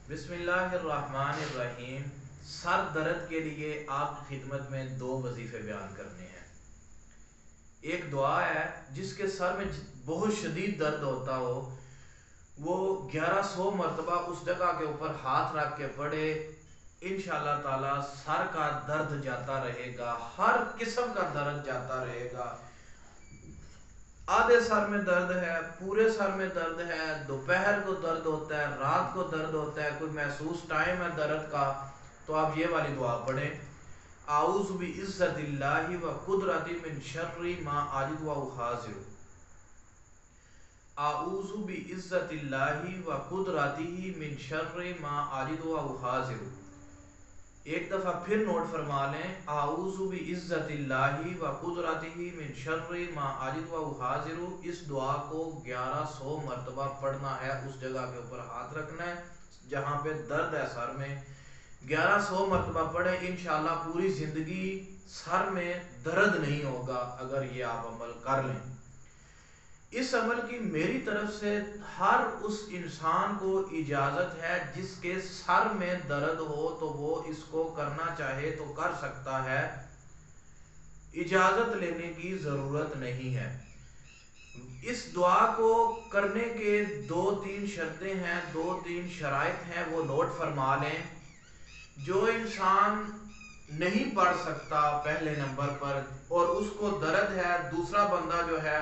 بسم اللہ الرحمن الرحیم۔ سر درد کے لیے آپ کی خدمت میں دو وظیفے بیان کرنے ہیں۔ ایک دعا ہے جس کے سر میں بہت شدید درد ہوتا ہو، وہ 1100 مرتبہ اس جگہ کے اوپر ہاتھ رکھ کے پڑھے، انشاءاللہ تعالی سر کا درد جاتا رہے گا، ہر قسم کا درد جاتا رہے گا۔ آدھے سر میں درد ہے، پورے سر میں درد ہے، دوپہر کو درد ہوتا ہے، رات کو درد ہوتا ہے، کوئی محسوس ٹائم ہے درد کا، تو آپ یہ والی دعا پڑھیں: اعوذ بعزت اللہ و قدرتی من شر ما اجد و احاذر۔ اعوذ بعزت اللہ و قدرتی من شر ما اجد و احاذر۔ ایک دفعہ پھر نوٹ فرما لیں: اعوذ بعزت اللہ و قدرتہ من شر ما اجد و احاذر۔ اس دعا کو 1100 مرتبہ پڑھنا ہے، اس جگہ کے اوپر ہاتھ رکھنا ہے جہاں پہ درد ہے سر میں، 1100 مرتبہ پڑھیں، انشاءاللہ پوری زندگی سر میں درد نہیں ہوگا اگر یہ آپ عمل کر لیں۔ اس عمل کی میری طرف سے ہر اس انسان کو اجازت ہے جس کے سر میں درد ہو تو وہ اس کو کرنا چاہے تو کر سکتا ہے، اجازت لینے کی ضرورت نہیں ہے۔ اس دعا کو کرنے کے 2-3 شرطیں ہیں، 2-3 شرائط ہیں، وہ نوٹ فرما لیں۔ جو انسان نہیں پڑھ سکتا پہلے نمبر پر اور اس کو درد ہے، دوسرا بندہ جو ہے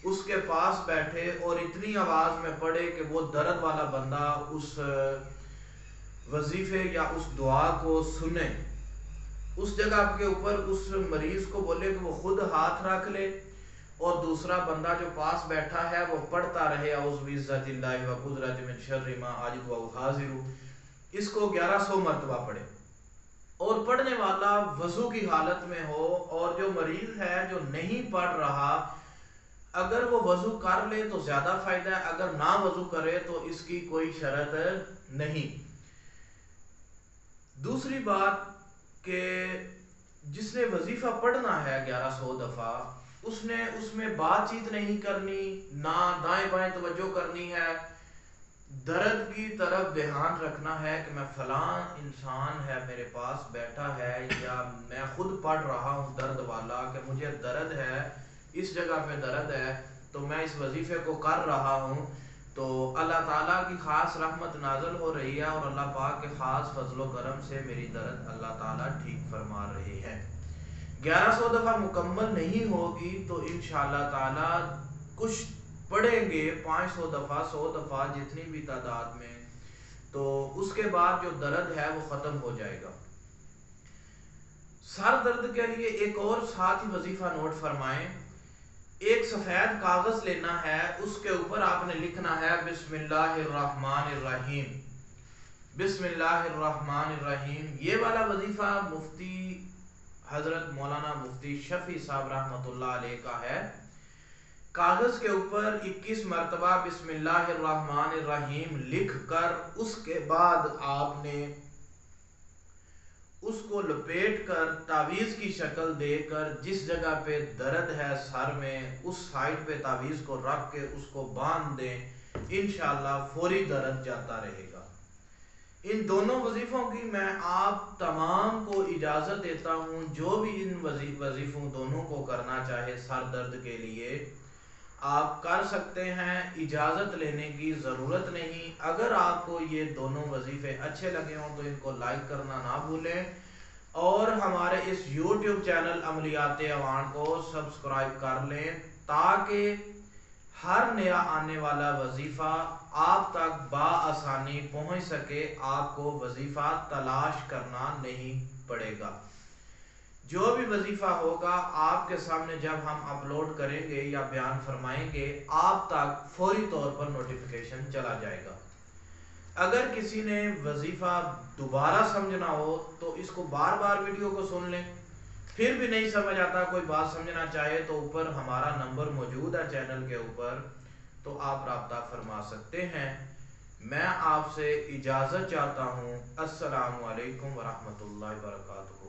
اس کے پاس بیٹھے اور اتنی آواز میں پڑھے کہ وہ درد والا بندہ اس وظیفے یا اس دعا کو سنے، اس جگہ کے اوپر اس مریض کو بولے کہ وہ خود ہاتھ رکھ لے اور دوسرا بندہ جو پاس بیٹھا ہے وہ پڑھتا رہے: اعوذ بعزت اللہ و قدرتی من شر ما اجد و احاذر۔ اس کو 1100 مرتبہ پڑھے اور پڑھنے والا وضو کی حالت میں ہو، اور جو مریض ہے جو نہیں پڑھ رہا اگر وہ وضو کر لے تو زیادہ فائدہ ہے، اگر نہ وضو کرے تو اس کی کوئی شرط نہیں۔ دوسری بات کہ جس نے وظیفہ پڑھنا ہے 1100 دفعہ، اس نے اس میں بات چیت نہیں کرنی، نہ دائیں بائیں توجہ کرنی ہے، درد کی طرف دھیان رکھنا ہے کہ میں فلاں انسان ہے میرے پاس بیٹھا ہے، یا میں خود پڑھ رہا ہوں درد والا کہ مجھے درد ہے، اس جگہ پہ درد ہے تو میں اس وظیفے کو کر رہا ہوں، تو اللہ تعالیٰ کی خاص رحمت نازل ہو رہی ہے اور اللہ پاک کے خاص فضل و کرم سے میری درد اللہ تعالیٰ ٹھیک فرما رہے ہیں۔ 1100 دفعہ مکمل نہیں ہوگی تو انشاءاللہ تعالیٰ کچھ پڑھیں گے 500 دفعہ 100 دفعہ جتنی بھی تعداد میں، تو اس کے بعد جو درد ہے وہ ختم ہو جائے گا۔ سر درد کے لیے ایک اور ساتھ ہی وظیفہ نوٹ فرمائیں۔ ایک سفید کاغذ لینا ہے، اس کے اوپر آپ نے لکھنا ہے: بسم اللہ الرحمن الرحیم، بسم اللہ الرحمن الرحیم۔ یہ والا وظیفہ مفتی حضرت مولانا مفتی شفیع صاحب رحمۃ اللہ علیہ کا ہے۔ کاغذ کے اوپر 21 مرتبہ بسم اللہ الرحمن الرحیم لکھ کر اس کے بعد آپ نے اس کو لپیٹ کر تعویذ کی شکل دے کر جس جگہ پہ درد ہے سر میں اس سائڈ پہ تعویذ کو رکھ کے اس کو باندھ دیں، انشاءاللہ فوری درد جاتا رہے گا۔ ان دونوں وظیفوں کی میں آپ تمام کو اجازت دیتا ہوں، جو بھی ان وظیفوں دونوں کو کرنا چاہے سر درد کے لیے آپ کر سکتے ہیں، اجازت لینے کی ضرورت نہیں۔ اگر آپ کو یہ دونوں وظیفے اچھے لگے ہوں تو ان کو لائک کرنا نہ بھولیں، اور ہمارے اس یوٹیوب چینل عملیات اوان کو سبسکرائب کر لیں تاکہ ہر نیا آنے والا وظیفہ آپ تک بآسانی پہنچ سکے، آپ کو وظیفہ تلاش کرنا نہیں پڑے گا۔ جو بھی وظیفہ ہوگا آپ کے سامنے جب ہم اپلوڈ کریں گے یا بیان فرمائیں گے، آپ تک فوری طور پر نوٹیفیکیشن چلا جائے گا۔ اگر کسی نے وظیفہ دوبارہ سمجھنا ہو تو اس کو بار بار ویڈیو کو سن لیں، پھر بھی نہیں سمجھ آتا، کوئی بات سمجھنا چاہے تو اوپر ہمارا نمبر موجود ہے چینل کے اوپر، تو آپ رابطہ فرما سکتے ہیں۔ میں آپ سے اجازت چاہتا ہوں۔ السلام علیکم ورحمۃ اللہ وبرکاتہ۔